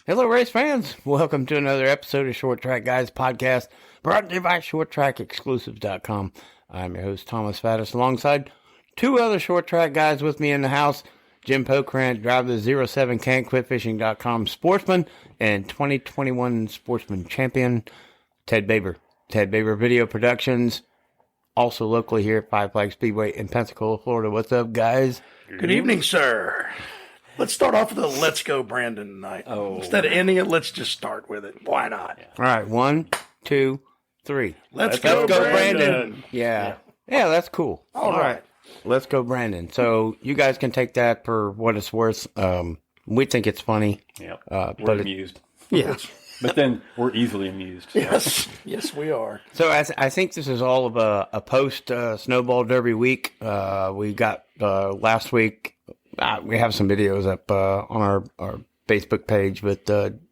Hello, race fans. Welcome to another episode of Short Track Guys podcast, brought to you by ShortTrackExclusives.com. I'm your host, Thomas Faddis, alongside two other short track guys with me in the house, Jim Pokrant, driver the 07 Can'tQuitFishing.com sportsman and 2021 sportsman champion, Ted Baber. Ted Baber Video Productions, also locally here at Five Flag Speedway in Pensacola, Florida. What's up, guys? Good evening, sir. Let's start off with a Let's Go Brandon tonight. Instead of ending it, let's just start with it. Why not? All right, 1, 2, 3. Let's go, Brandon. Yeah, that's cool. All right. Let's go, Brandon. So you guys can take that for what it's worth. We think it's funny. Yep. We're amused. Yeah. But then we're easily amused. Yes, we are. So I think this is all of a post Snowball Derby week. We got last week. We have some videos up on our Facebook page with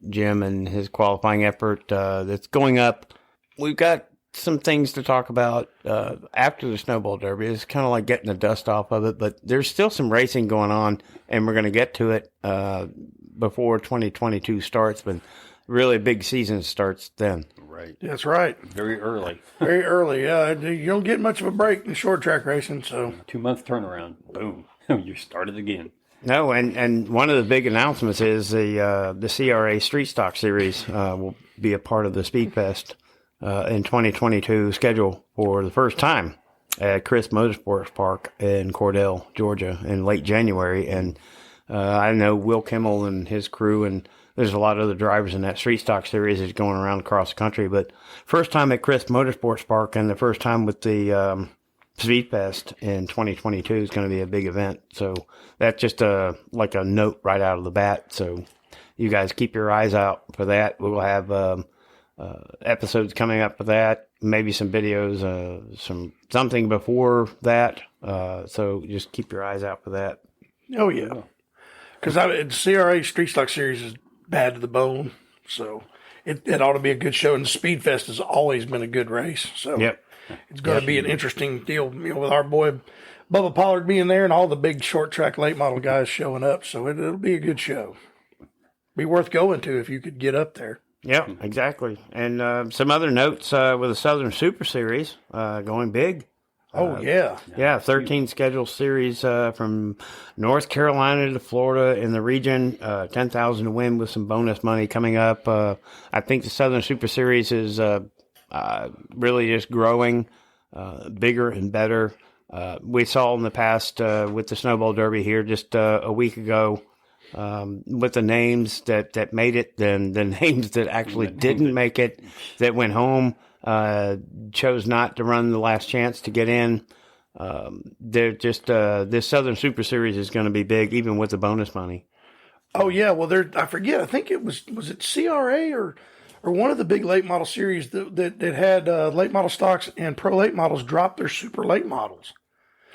Jim and his qualifying effort that's going up. We've got some things to talk about after the Snowball Derby. It's kind of like getting the dust off of it, but there's still some racing going on, and we're going to get to it before 2022 starts, but really big season starts then. Right. That's right. Very early. Very early. You don't get much of a break in short track racing, so 2-month turnaround. Boom. You started again. No, and one of the big announcements is the CRA Street Stock Series will be a part of the Speed Fest in 2022 schedule for the first time at Chris Motorsports Park in Cordell, Georgia, in late January. And I know Will Kimmel and his crew, and there's a lot of other drivers in that Street Stock Series is going around across the country. But first time at Chris Motorsports Park and the first time with the Speed Fest in 2022 is going to be a big event. So that's just like a note right out of the bat. So you guys keep your eyes out for that. We'll have episodes coming up for that, maybe some videos, something before that. So just keep your eyes out for that. oh yeah. Because the CRA Street Stock Series is bad to the bone, so it ought to be a good show. And the Speed Fest has always been a good race. So Yep. it's going to be an interesting deal, with our boy Bubba Pollard being there and all the big short track late model guys showing up. So it'll be a good show. Be worth going to if you could get up there. Yeah, exactly. And some other notes with the Southern Super Series going big. Oh, yeah. Yeah, 13 scheduled series from North Carolina to Florida in the region. 10,000 to win with some bonus money coming up. I think the Southern Super Series is really just growing, bigger and better. We saw in the past with the Snowball Derby here just a week ago with the names that made it, then the names that actually didn't make it, that went home. Chose not to run the last chance to get in. They're just this Southern Super Series is going to be big, even with the bonus money. Oh yeah, well I forget. I think it was it CRA or one of the big late model series that had late model stocks and pro late models drop their super late models.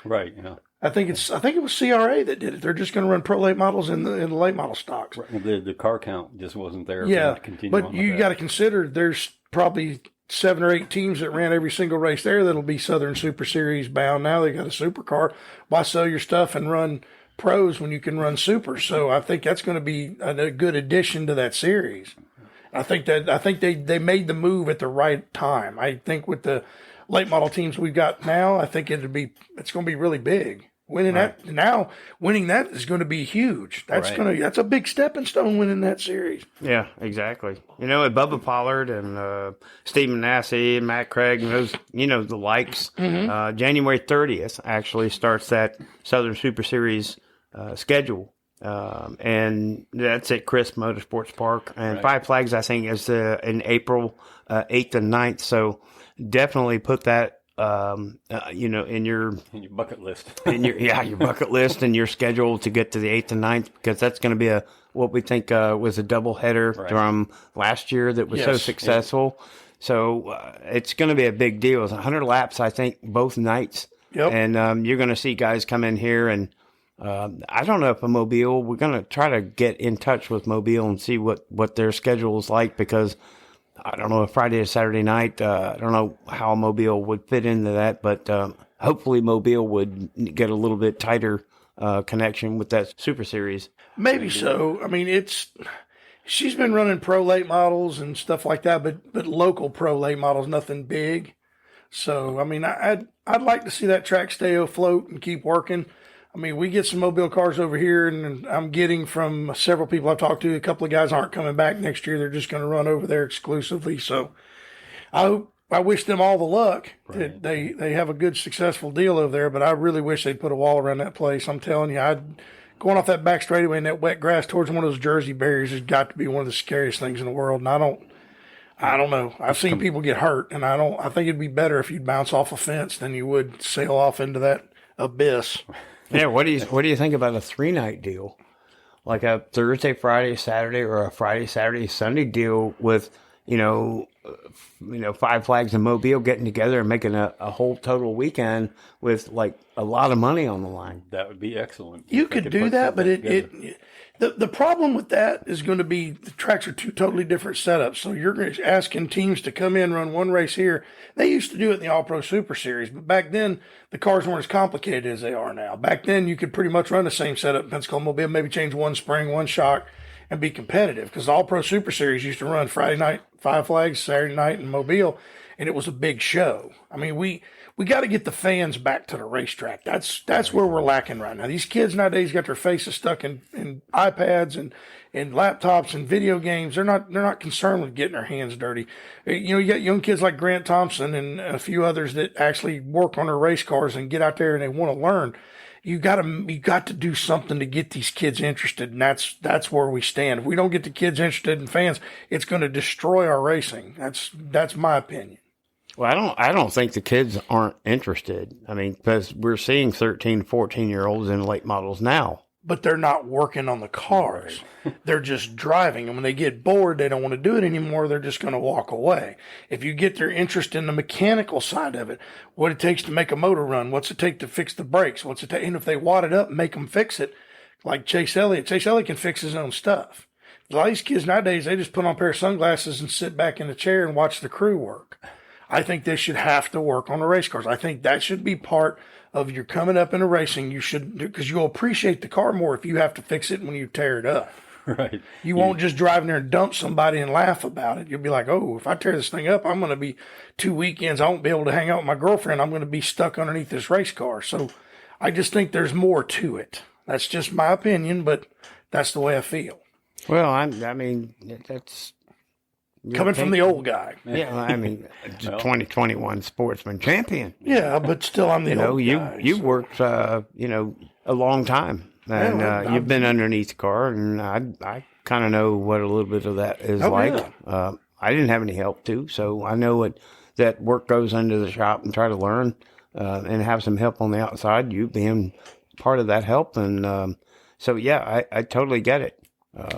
Right. Yeah. I think it was CRA that did it. They're just going to run pro late models in the late model stocks. Right. The car count just wasn't there. Yeah, to continue but on you got to consider there's probably 7 or 8 teams that ran every single race there that'll be Southern Super Series bound. Now they got a supercar. Why sell your stuff and run pros when you can run super? So I think that's going to be a good addition to that series. I think they made the move at the right time. I think with the late model teams we've got now, I think it's going to be really big. Winning that is going to be huge. That's a big stepping stone winning that series. Yeah, exactly. With Bubba Pollard and Stephen Massey and Matt Craig and those, the likes. Mm-hmm. January 30th actually starts that Southern Super Series schedule. And that's at Chris Motorsports Park. And Five Flags, I think, is in April 8th and 9th. So definitely put that in your bucket list, your bucket list and your schedule to get to the 8th and 9th, because that's going to be what we think was a double header from last year that was so successful. Yeah. So it's going to be a big deal. It's 100 laps, I think, both nights. Yep. And you're going to see guys come in here, and I don't know if we're going to try to get in touch with Mobile and see what their schedule is like, because I don't know if Friday or Saturday night, I don't know how Mobile would fit into that, but hopefully Mobile would get a little bit tighter connection with that Super Series. Maybe so. I mean, it's She's been running pro late models and stuff like that, but local pro late models, nothing big. So I mean, I'd like to see that track stay afloat and keep working. I mean, we get some mobile cars over here, and I'm getting from several people I've talked to. A couple of guys aren't coming back next year; they're just going to run over there exclusively. So I wish them all the luck. Right. They have a good successful deal over there, but I really wish they'd put a wall around that place. I'm telling you, going off that back straightaway in that wet grass towards one of those Jersey barriers has got to be one of the scariest things in the world. And I don't know. I've seen people get hurt, and I think it'd be better if you'd bounce off a fence than you would sail off into that abyss. Yeah, what do you think about a 3-night deal, like a Thursday, Friday, Saturday, or a Friday, Saturday, Sunday deal with Five Flags and Mobile getting together and making a whole total weekend with like a lot of money on the line? That would be excellent. You If they could put do that, but something the problem with that is going to be the tracks are two totally different setups. So you're asking teams to come in, run one race here. They used to do it in the All Pro Super Series, but back then the cars weren't as complicated as they are now. Back then you could pretty much run the same setup in Pensacola Mobile, maybe change one spring, one shock, and be competitive. Because the All Pro Super Series used to run Friday night Five Flags, Saturday night in Mobile, and it was a big show. I mean, we got to get the fans back to the racetrack. That's where we're lacking right now. These kids nowadays got their faces stuck in iPads and laptops and video games. They're not concerned with getting their hands dirty. You got young kids like Grant Thompson and a few others that actually work on their race cars and get out there and they want to learn. You got to do something to get these kids interested, and that's where we stand. If we don't get the kids interested in fans, it's going to destroy our racing. That's my opinion. Well, I don't think the kids aren't interested. I mean, because we're seeing 13, 14-year-olds in late models now. But they're not working on the cars. They're just driving. And when they get bored, they don't want to do it anymore. They're just going to walk away. If you get their interest in the mechanical side of it, what it takes to make a motor run, what's it take to fix the brakes, what's it take, and if they wad it up, make them fix it. Like Chase Elliott. Chase Elliott can fix his own stuff. A lot of these kids nowadays, they just put on a pair of sunglasses and sit back in the chair and watch the crew work. I think they should have to work on the race cars. I think that should be part of your coming up in a racing. You should, because you'll appreciate the car more if you have to fix it when you tear it up. Right. You won't just drive in there and dump somebody and laugh about it. You'll be like, oh, if I tear this thing up, I'm going to be 2 weekends. I won't be able to hang out with my girlfriend. I'm going to be stuck underneath this race car. So I just think there's more to it. That's just my opinion, but that's the way I feel. Well, I mean, that's Coming from the old guy. Yeah, I mean, 2021 sportsman champion. Yeah, but still, I'm the old guy. You worked, a long time, and you've been underneath the car, and I kind of know what a little bit of that is like. Yeah. I didn't have any help too, so I know that work goes into the shop and try to learn and have some help on the outside. You being part of that help, and so yeah, I totally get it.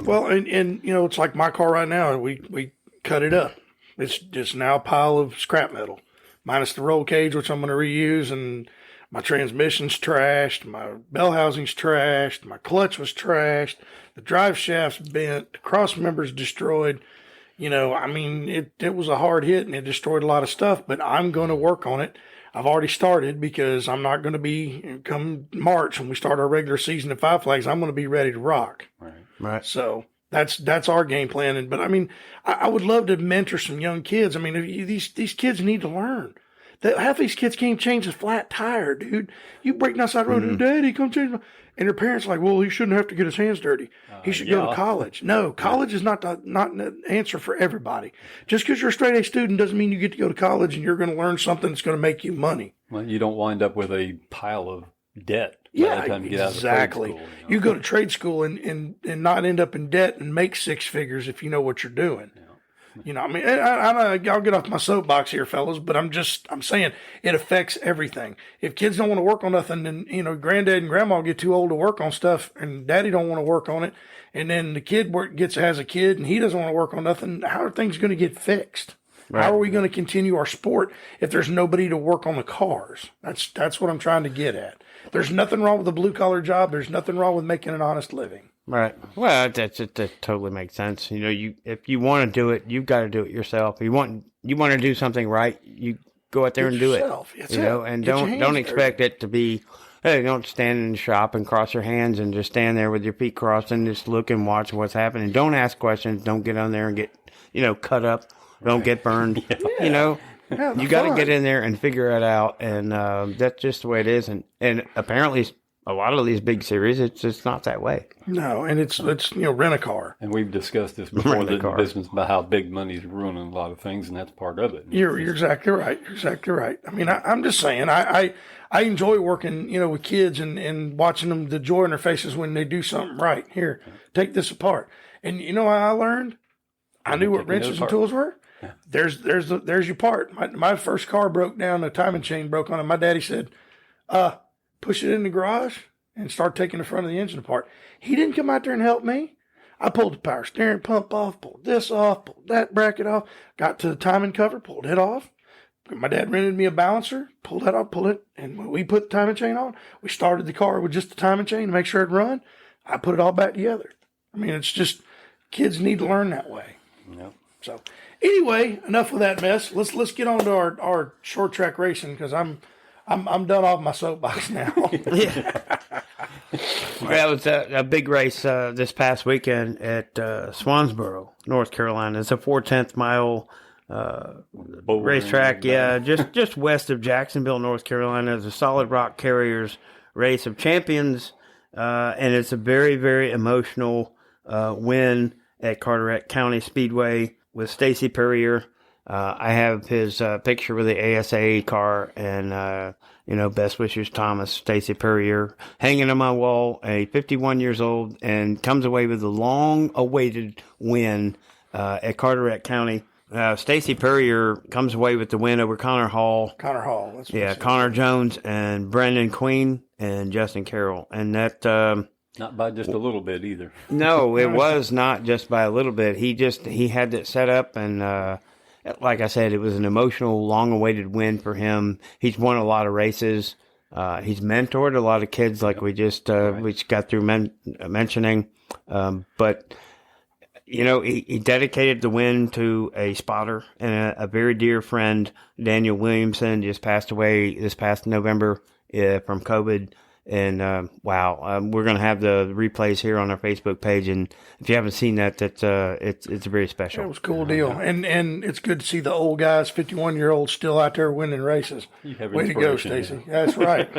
Well, and it's like my car right now. We cut it up. It's just now a pile of scrap metal, minus the roll cage, which I'm going to reuse, and my transmission's trashed, my bell housing's trashed, my clutch was trashed, the drive shaft's bent, the cross member's destroyed. I mean, it was a hard hit and it destroyed a lot of stuff, but I'm going to work on it. I've already started because I'm not going to be, come March when we start our regular season at Five Flags, I'm going to be ready to rock. Right. So that's our game plan. But I mean, I would love to mentor some young kids. I mean, these kids need to learn. Half these kids can't change a flat tire, dude. You break down side road, and Daddy, come change my. And their parents are like, well, he shouldn't have to get his hands dirty. He should go to college. No, college is not an answer for everybody. Just because you're a straight A student doesn't mean you get to go to college and you're going to learn something that's going to make you money. Well, you don't wind up with a pile of debt. Yeah, by the time you get out of exactly. trade school, You go to trade school and not end up in debt and make six figures if you know what you're doing. I mean, I'll get off my soapbox here, fellas, but I'm saying it affects everything. If kids don't want to work on nothing, then, granddad and grandma get too old to work on stuff and daddy don't want to work on it. And then the kid has a kid and he doesn't want to work on nothing. How are things going to get fixed? Right. How are we going to continue our sport if there's nobody to work on the cars? That's what I'm trying to get at. There's nothing wrong with a blue collar job. There's nothing wrong with making an honest living. Right. Well, that totally makes sense. If you want to do it, you've got to do it yourself. You want to do something right, you go out there and do it. And don't expect it to be Hey, don't stand in the shop and cross your hands and just stand there with your feet crossed and just look and watch what's happening. Don't ask questions. Don't get on there and get, cut up. Don't get burned. You know, Have you got to fun. get in there and figure it out. And that's just the way it is. And apparently, a lot of these big series, it's just not that way. No, and it's rent a car. And we've discussed this before Rent a in the car. business about how big money's ruining a lot of things, and that's part of it. You're exactly right. You're exactly right. I mean, I'm just saying, I enjoy working, with kids and watching them, the joy in their faces when they do something right. Here, take this apart. And you know what I learned? I knew what Taking it wrenches and apart. tools were. There's your part. My first car broke down, the timing chain broke on it. My daddy said, push it in the garage and start taking the front of the engine apart. He didn't come out there and help me. I pulled the power steering pump off, pulled this off, pulled that bracket off, got to the timing cover, pulled it off. My dad rented me a balancer, pulled that off, pulled it, and when we put the timing chain on, we started the car with just the timing chain to make sure it run. I put it all back together. I mean, it's just, kids need to learn that way. Yep. So anyway, enough of that mess. Let's get on to our short track racing, because I'm done off my soapbox now. That was a big race this past weekend at Swansboro, North Carolina. It's a 4/10 mile racetrack. Yeah, just west of Jacksonville, North Carolina. It's a Solid Rock Carriers Race of Champions, and it's a very, very emotional win at Carteret County Speedway with Stacy Perrier. I have his picture with the ASA car, and best wishes, Thomas, Stacy Perrier, hanging on my wall. A 51 years old, and comes away with a long-awaited win at Carteret County. Stacy Perrier comes away with the win over Connor Hall. Connor Hall. That's what Yeah, it says. Connor Jones and Brendan Queen and Justin Carroll, and that. Not by just a little bit either. No, it was not just by a little bit. He had it set up, and like I said, it was an emotional, long-awaited win for him. He's won a lot of races. He's mentored a lot of kids, like we just got through mentioning. But he dedicated the win to a spotter and a very dear friend. Daniel Williamson just passed away this past November from COVID. And wow, we're going to have the replays here on our Facebook page, and if you haven't seen that, it's very special. It was a cool deal, and it's good to see the old guys, 51-year-olds, still out there winning races. You have Way to go, inspiration, Stacy. That's right.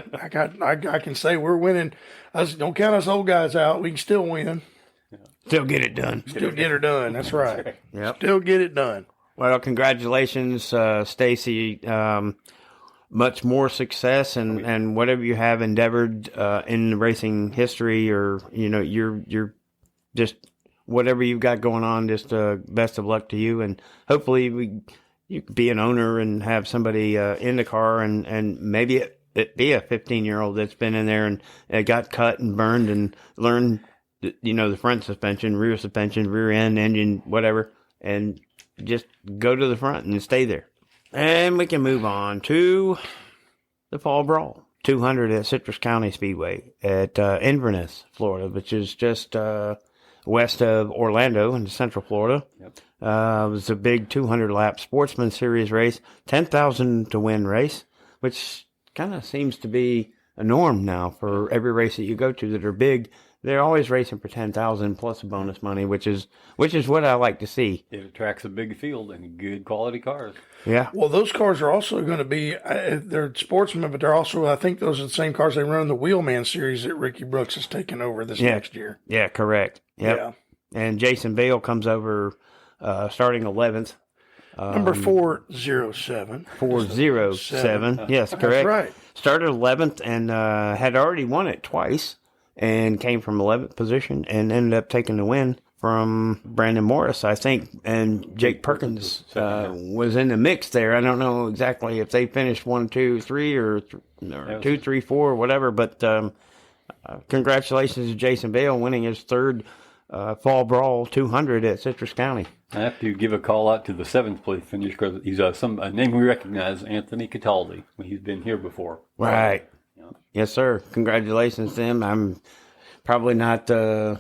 I can say we're winning. Don't count us old guys out. We can still win. Still get it done. Still get her done. That's right. Yep. Still get it done. Well, congratulations, Stacy. Much more success and whatever you have endeavored in the racing history, or you're just whatever you've got going on. Just best of luck to you, and hopefully you could be an owner and have somebody in the car, and maybe it be a 15-year-old that's been in there and got cut and burned and learned the front suspension, rear end, engine, whatever, and just go to the front and stay there. And we can move on to the Fall Brawl 200 at Citrus County Speedway at Inverness, Florida, which is just west of Orlando in Central Florida. Yep. It was a big 200-lap Sportsman Series race, 10,000 to win race, which kind of seems to be a norm now for every race that you go to that are big. They're always racing for 10,000 plus bonus money, which is what I like to see. It attracts a big field and good quality cars. Yeah. Well, those cars are also going to be, they're sportsmen, but they're also, I think those are the same cars they run in the Wheelman series that Ricky Brooks is taking over this next year. Yeah, correct. Yep. Yeah. And Jason Bale comes over starting 11th. Number 407. 407. Yes, correct. That's right. Started 11th and had already won it twice, and came from 11th position and ended up taking the win from Brandon Morris, I think, and Jake Perkins was in the mix there. I don't know exactly if they finished 1, 2, 3 or 2, 3, 4, whatever, but congratulations to Jason Bale winning his third Fall Brawl 200 at Citrus County. I have to give a call out to the 7th place finish because he's a name we recognize, Anthony Cataldi. He's been here before. Right. Yeah. Yes, sir. Congratulations to him. I'm probably not, the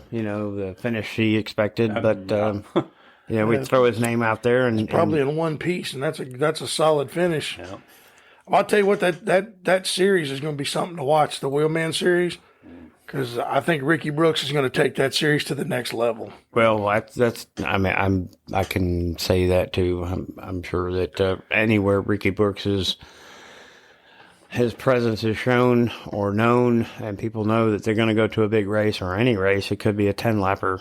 finish he expected, but we throw his name out there, and Probably in one piece, and that's a solid finish. Yeah. Well, I'll tell you what, that series is going to be something to watch, the Wheelman series, because I think Ricky Brooks is going to take that series to the next level. Well, that's. I mean, I can say that too. I'm sure that anywhere Ricky Brooks is, his presence is shown or known, and people know that they're going to go to a big race or any race. It could be a 10-lapper,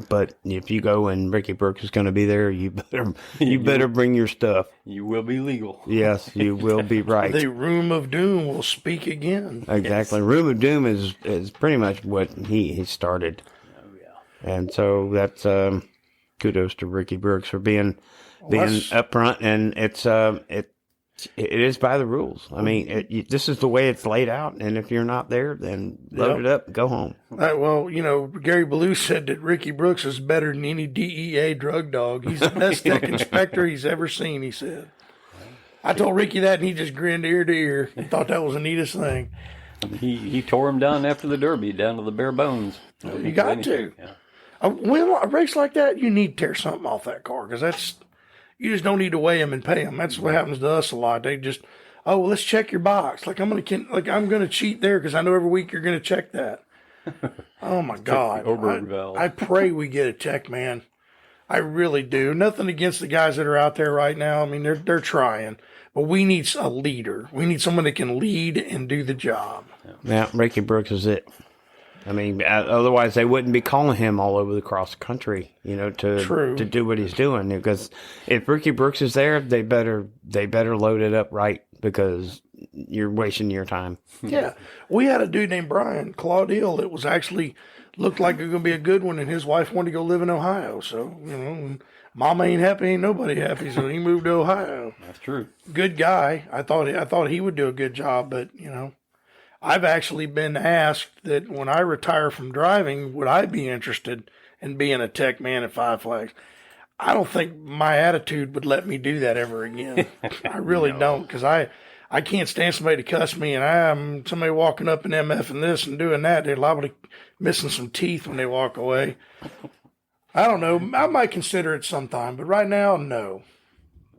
But if you go and Ricky Brooks is going to be there, you better bring your stuff. You will be legal. Yes, you will be right. The Room of Doom will speak again. Exactly. Yes. Room of Doom is pretty much what he started. Oh yeah. And so that's kudos to Ricky Brooks for being upfront, and it is by the rules. I mean, this is the way it's laid out, and if you're not there, then load it up, go home. Well, Gary Ballou said that Ricky Brooks is better than any DEA drug dog. He's the best tech inspector he's ever seen, he said. I told Ricky that, and he just grinned ear to ear and thought that was the neatest thing. He tore him down after the Derby, down to the bare bones. You got to. Yeah. A race like that, you need to tear something off that car, because you just don't need to weigh them and pay them. That's what happens to us a lot. They just, let's check your box. Like I'm gonna cheat there because I know every week you're gonna check that. Oh my God! I pray we get it checked, man. I really do. Nothing against the guys that are out there right now. I mean, they're trying, but we need a leader. We need someone that can lead and do the job. Yeah, Ricky Brooks is it. I mean, otherwise they wouldn't be calling him all over across the country, to do what he's doing. Because if Ricky Brooks is there, they better load it up right, because you're wasting your time. Yeah, we had a dude named Brian Claudille that was actually looked like it was going to be a good one, and his wife wanted to go live in Ohio. So Mama ain't happy, ain't nobody happy. So he moved to Ohio. That's true. Good guy. I thought he would do a good job, but I've actually been asked that when I retire from driving, would I be interested in being a tech man at Five Flags? I don't think my attitude would let me do that ever again. I really don't, because I can't stand somebody to cuss me, and I'm somebody walking up and MF and this and doing that. They're liable to missing some teeth when they walk away. I don't know. I might consider it sometime, but right now, no.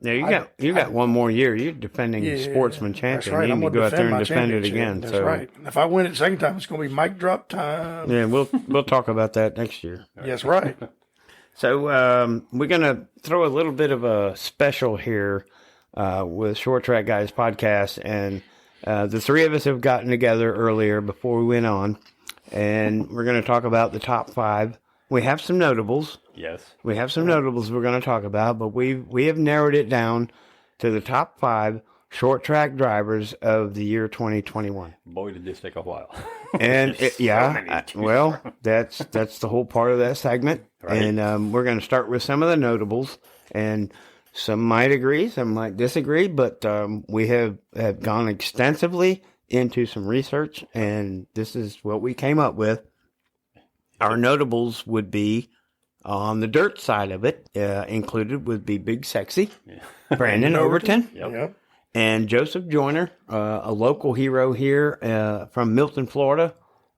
Yeah, you got one more year. You're defending sportsman champion. That's right. You I'm need to go out there and defend it again. That's right. If I win it second time, it's going to be mic drop time. Yeah, we'll talk about that next year. Yes, right. So we're going to throw a little bit of a special here with Short Track Guys podcast, and the three of us have gotten together earlier before we went on, and we're going to talk about the top 5. We have some notables. Yes. We have some notables we're going to talk about, but we have narrowed it down to the top 5 short track drivers of the year 2021. Boy, did this take a while. And that's the whole part of that segment. Right. And we're going to start with some of the notables, and some might agree, some might disagree, but we have gone extensively into some research, and this is what we came up with. Our notables would be, on the dirt side of it, included would be Big Sexy, Brandon Overton, and Joseph Joyner, a local hero here from Milton, Florida,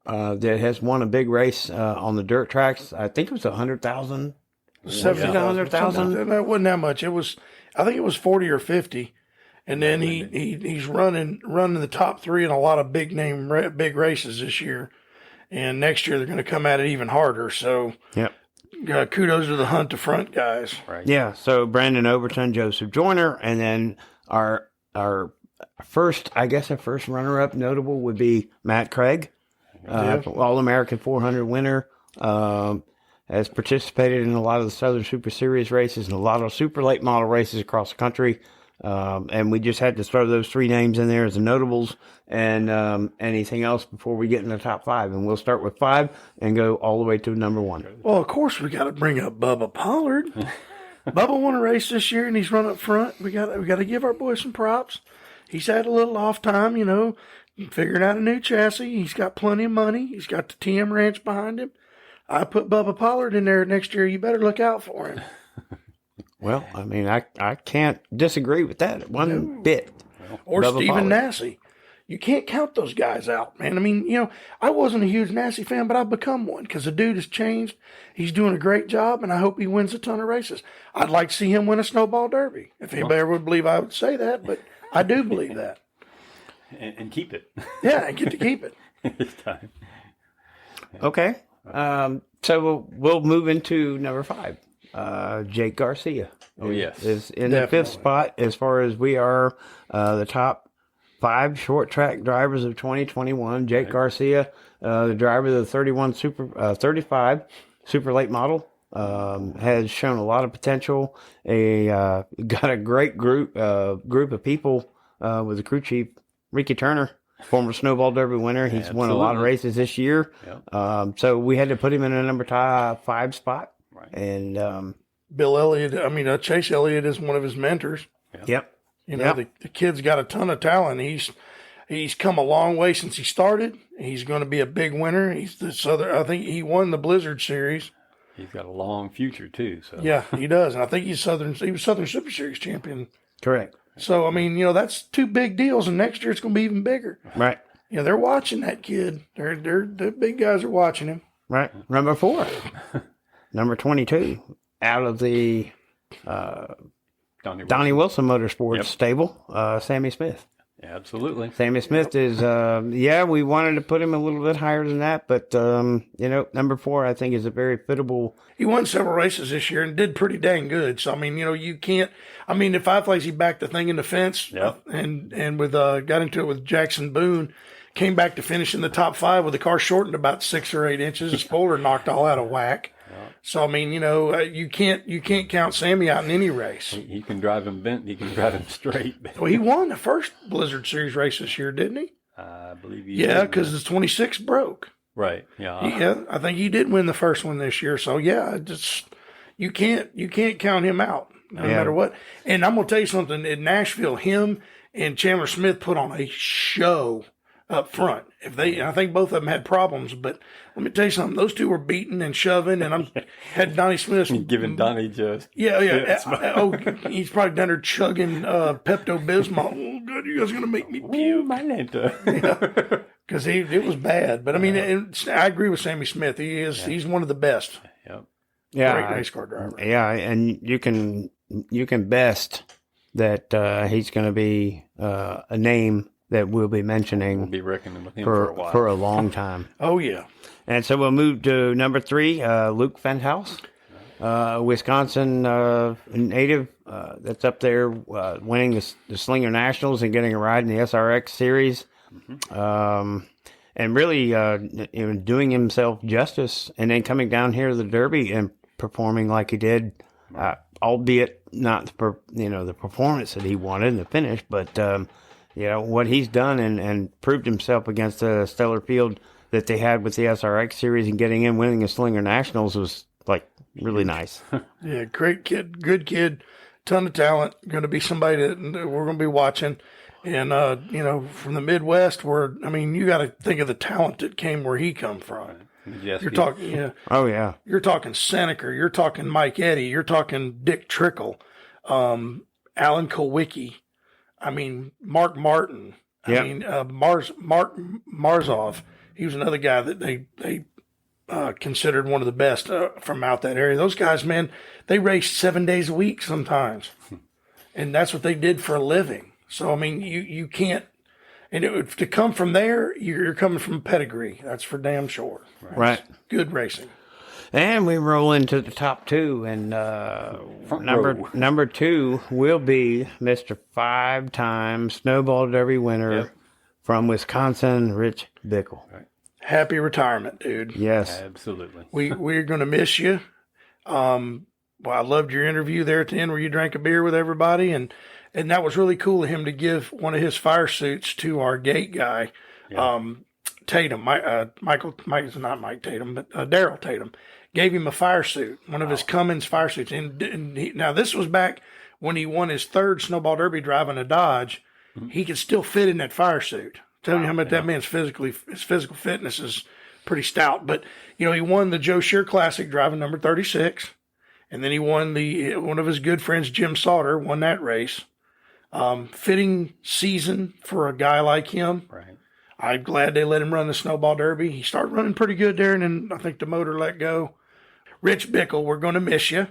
that has won a big race on the dirt tracks. I think it was 100,000. 100,000. That wasn't that much. I think it was 40 or 50. And then he's running the top 3 in a lot of big races this year. And next year they're going to come at it even harder. So, kudos to the Hunt to Front guys. Right. Yeah. So Brandon Overton, Joseph Joyner, and then our first runner-up notable would be Matt Craig, All-American 400 winner. Has participated in a lot of the Southern Super Series races and a lot of super late model races across the country. And we just had to throw those 3 names in there as the notables, and anything else before we get in the top 5. And we'll start with 5 and go all the way to number 1. Well, of course, we got to bring up Bubba Pollard. Bubba won a race this year, and he's run up front. We got to give our boy some props. He's had a little off time, figuring out a new chassis. He's got plenty of money. He's got the TM Ranch behind him. I put Bubba Pollard in there next year. You better look out for him. Well, I mean, I can't disagree with that one bit. Or Bubba Stephen Nasse. You can't count those guys out, man. I mean, I wasn't a huge Nasse fan, but I've become one because the dude has changed. He's doing a great job, and I hope he wins a ton of races. I'd like to see him win a snowball derby. If anybody ever would believe I would say that, but I do believe that. and keep it Yeah, I get to keep it. this time. Okay. So we'll move into number 5. Jake Garcia. Oh, yes. Is in the 5th spot as far as we are the top 5 short track drivers of 2021. Jake Garcia, the driver of the 35 super late model, has shown a lot of potential. Got a great group of people with the crew chief, Ricky Turner, former Snowball Derby winner. He's won a lot of races this year. Yep. So we had to put him in a number 5 spot. Right. And Bill Elliott, Chase Elliott is one of his mentors. yep. You know, the kid's got a ton of talent. He's come a long way since he started. He's going to be a big winner. I think he won the Blizzard Series. He's got a long future too. So Yeah, he does. And I think he was Southern Super Series champion. Correct. So, that's 2 big deals, and next year it's going to be even bigger. Right. They're watching that kid. The big guys are watching him. Right. Number 4. Number 22 out of the Donnie Wilson Motorsports stable, Sammy Smith. Absolutely. Sammy Smith is, we wanted to put him a little bit higher than that, but, number 4, I think, is a very fittable. He won several races this year and did pretty dang good. So, you can't, the 5 place, he backed the thing in the fence and with, got into it with Jackson Boone, came back to finish in the top 5 with the car shortened about 6 or 8 inches. The spoiler knocked all out of whack. So, you can't count Sammy out in any race. He can drive him bent. He can drive him straight. Well, he won the first Blizzard Series race this year, didn't he? I believe he Yeah, did. because the 26 broke. Right. Yeah. Yeah, I think he did win the first one this year. So yeah, you can't count him out no matter what. And I'm gonna tell you something. In Nashville, him and Chandler Smith put on a show up front. I think both of them had problems, but let me tell you something. Those 2 were beating and shoving, and had Donnie Smith giving Donnie just he's probably done her chugging Pepto Bismol. Oh God, you guys are gonna make me puke. My Nanta. Because it was bad. But I agree with Sammy Smith. He's one of the best. Yep. Yeah. Great race car driver. Yeah. And you can best that he's going to be a name that we'll be mentioning. We'll be reckoning with him for a while. For a long time. Oh, yeah. And so we'll move to number 3, Luke Fenthouse, Wisconsin native that's up there winning the Slinger Nationals and getting a ride in the SRX series. Mm-hmm. And really doing himself justice, and then coming down here to the Derby and performing like he did, albeit not the performance that he wanted in the finish, but what he's done and proved himself against the stellar field that they had with the SRX series, and getting in winning the Slinger Nationals was like really nice. Yeah, great kid, good kid, ton of talent. Going to be somebody that we're going to be watching. And, from the Midwest, you got to think of the talent that came where he come from. Yes, you're talking, Oh, yeah. You're talking Seneca. You're talking Mike Eddy. You're talking Dick Trickle, Alan Kulwicki. Mark Martin. Mark Marzov. He was another guy that they considered one of the best from out that area. Those guys, man, they raced 7 days a week sometimes. And that's what they did for a living. So, you can't, and to come from there, you're coming from pedigree. That's for damn sure. Right. Good racing. And we roll into the top 2, and number 2 will be Mr. 5-time Snowball Derby winner from Wisconsin, Rich Bickle. Right. Happy retirement, dude. Yes. Absolutely. We're going to miss you. I loved your interview there at the end where you drank a beer with everybody, and that was really cool of him to give one of his fire suits to our gate guy, Tatum. Not Mike Tatum, but Daryl Tatum. Gave him a fire suit, one of his Cummins fire suits. Now, this was back when he won his 3rd Snowball Derby driving a Dodge. Mm-hmm. He could still fit in that fire suit. Tell you how much that man's his physical fitness is pretty stout. But, he won the Joe Shear Classic driving number 36. And then he won one of his good friends, Jim Sauter, won that race. Fitting season for a guy like him. Right. I'm glad they let him run the Snowball Derby. He started running pretty good there, and then I think the motor let go. Rich Bickle, we're going to miss you.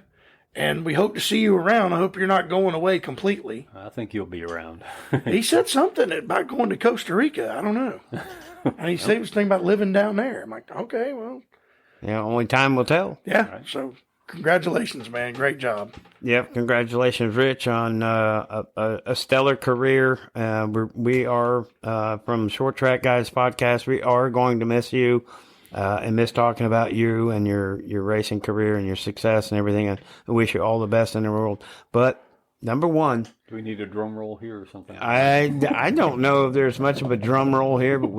And we hope to see you around. I hope you're not going away completely. I think you'll be around. He said something about going to Costa Rica. I don't know. And he said he was thinking about living down there. I'm like, okay, well. Yeah, only time will tell. Yeah, right. So congratulations, man. Great job. Yep, congratulations, Rich, on a stellar career. We are, from Short Track Guys podcast, we are going to miss you. And miss talking about you and your racing career and your success and everything. And I wish you all the best in the world. But number one, do we need a drum roll here or something? I don't know if there's much of a drum roll here, but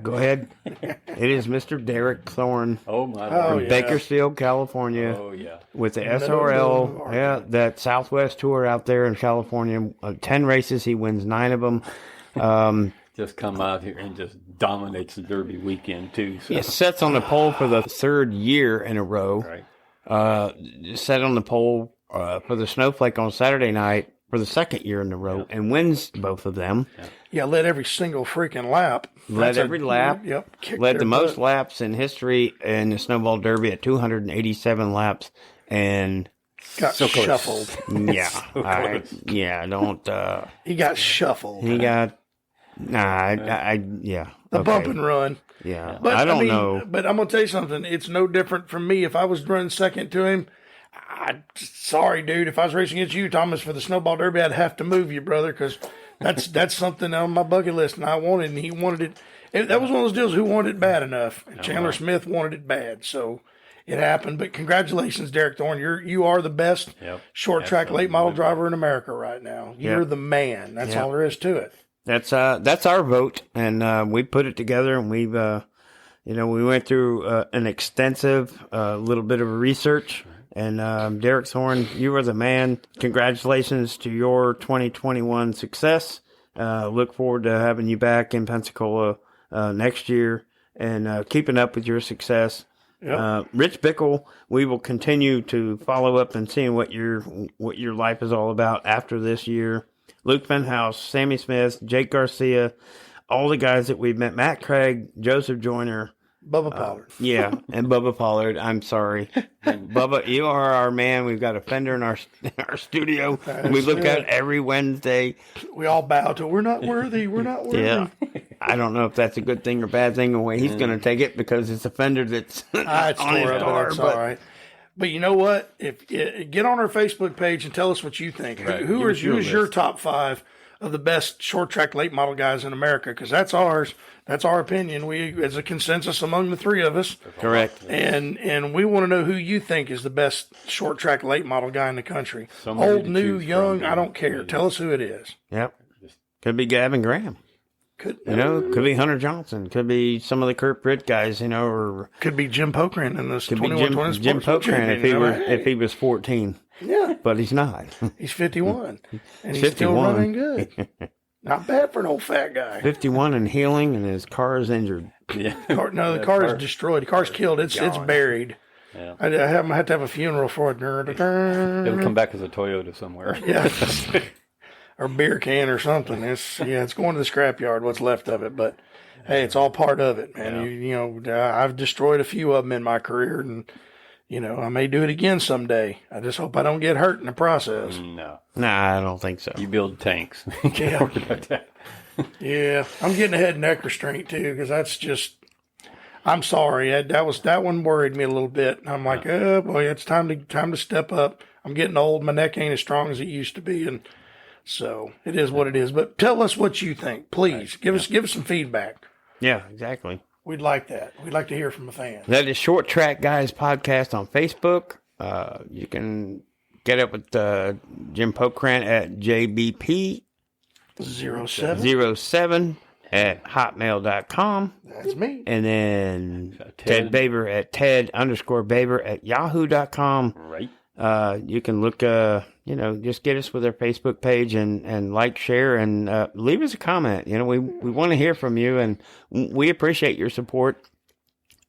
go ahead. It is Mr. Derek Thorne. Oh my! From Bakersfield, California. Oh yeah. With the SRL, that Southwest Tour out there in California. 10 races, he wins 9 of them. Just come out here and just dominates the Derby weekend too. So. He sets on the pole for the 3rd year in a row. Right. Set on the pole for the Snowflake on Saturday night for the 2nd year in a row and wins both of them. Yeah, led every single freaking lap. Led every lap. Yep. Led the most laps in history in the Snowball Derby at 287 laps and got shuffled. Yeah. Don't. He got shuffled. He got. The bump and run. Yeah. But I don't know. But I'm going to tell you something. It's no different from me. If I was running second to him, sorry, dude. If I was racing against you, Thomas, for the Snowball Derby, I'd have to move you, brother, because that's something on my bucket list, and I wanted, and he wanted it. That was one of those deals, who wanted it bad enough. And Chandler Smith wanted it bad, so it happened. But congratulations, Derek Thorne. You are the best short track late model driver in America right now. You're the man. That's all there is to it. That's our vote, and we put it together, and we've we went through an extensive little bit of research. And Derek Thorne, you are the man. Congratulations to your 2021 success. Look forward to having you back in Pensacola next year and keeping up with your success. Yep. Rich Bickle, we will continue to follow up and seeing what your life is all about after this year. Luke Fenhouse, Sammy Smith, Jake Garcia, all the guys that we've met, Matt Craig, Joseph Joyner. Bubba Pollard. And Bubba Pollard. I'm sorry. Bubba, you are our man. We've got a fender in our studio. We look at every Wednesday. We all bow to, we're not worthy. We're not worthy. Yeah. I don't know if that's a good thing or bad thing, the way he's going to take it, because it's a fender that's on his car. But all right. But you know what? If get on our Facebook page and tell us what you think. Right. Who is your top 5 of the best short track late model guys in America? Because that's ours. That's our opinion. We, as a consensus among the 3 of us. Correct. And we want to know who you think is the best short track late model guy in the country. Old, new, young, I don't care. Tell us who it is. Yep. Could be Gavin Graham. Could be Hunter Johnson. Could be some of the Kurt Britt guys, or could be Jim Pokrant in this 21-20 Jim Pokrant if he was 14. Yeah, but he's not. He's 51, and he's still running good. Not bad for an old fat guy. 51 and healing, and his car is injured. Yeah, the car is destroyed. The car's killed. It's buried. Yeah. I have to have a funeral for it. It'll come back as a Toyota somewhere. Yeah. Or beer can or something. It's going to the scrapyard, what's left of it. But hey, it's all part of it, man. Yeah. I've destroyed a few of them in my career, and I may do it again someday. I just hope I don't get hurt in the process. No, I don't think so. You build tanks. Yeah, I'm getting a head and neck restraint too, because that's just. I'm sorry, Ed. That one worried me a little bit. I'm like, oh boy, it's time to step up. I'm getting old. My neck ain't as strong as it used to be, and. So it is what it is. But tell us what you think, please. Give us some feedback. Yeah, exactly. We'd like that. We'd like to hear from a fan. That is Short Track Guys Podcast on Facebook. You can get up with Jim Pokrant at JBP 07 at hotmail.com. That's me. And then Ted Baber at Ted_Baber at yahoo.com. Right. You can look, just get us with our Facebook page and like, share, and leave us a comment. We want to hear from you, and we appreciate your support.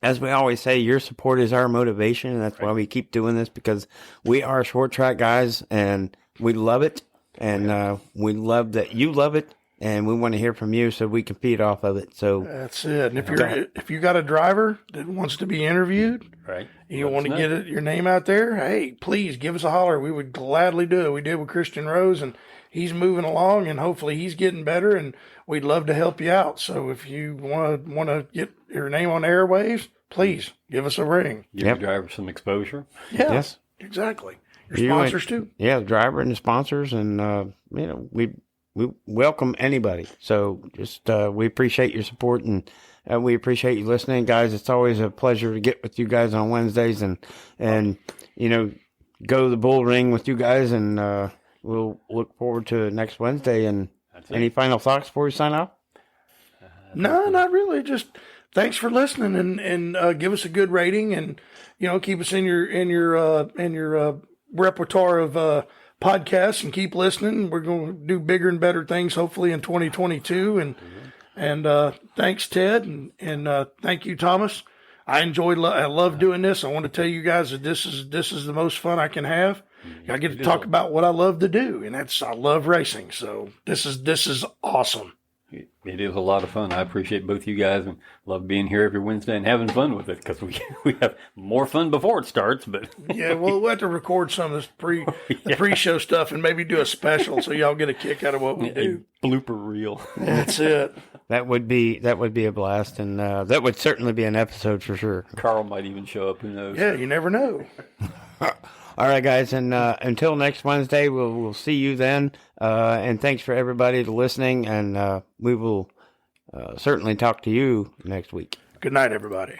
As we always say, your support is our motivation, and that's why we keep doing this, because we are short track guys, and we love it, and we love that you love it, and we want to hear from you so we can feed off of it. So That's it. And if you got a driver that wants to be interviewed, Right. you want to get your name out there, hey, please give us a holler. We would gladly do it. We did with Christian Rose, and he's moving along, and hopefully he's getting better, and we'd love to help you out. So if you want to get your name on the airwaves, please give us a ring. Give your driver some exposure. Yeah, Yes. Exactly. Your sponsors too. Yeah, the driver and the sponsors, and we welcome anybody. So just we appreciate your support, and we appreciate you listening, guys. It's always a pleasure to get with you guys on Wednesdays, and go to the bull ring with you guys, and we'll look forward to next Wednesday. And any final thoughts before we sign off? No, not really. Just thanks for listening, and give us a good rating, and keep us in your repertoire of podcasts, and keep listening. We're going to do bigger and better things hopefully in 2022. And thanks, Ted, and thank you, Thomas. I love doing this. I want to tell you guys that this is the most fun I can have. I get to talk about what I love to do, and I love racing. So this is awesome. It is a lot of fun. I appreciate both you guys and love being here every Wednesday and having fun with it, because we have more fun before it starts. But yeah, we'll have to record some of this pre-show stuff and maybe do a special so y'all get a kick out of what we do. Blooper reel. That's it. That would be a blast, and that would certainly be an episode for sure. Carl might even show up. Who knows? Yeah, you never know. All right, guys, and until next Wednesday, we'll see you then. And thanks for everybody to listening, and we will certainly talk to you next week. Good night, everybody.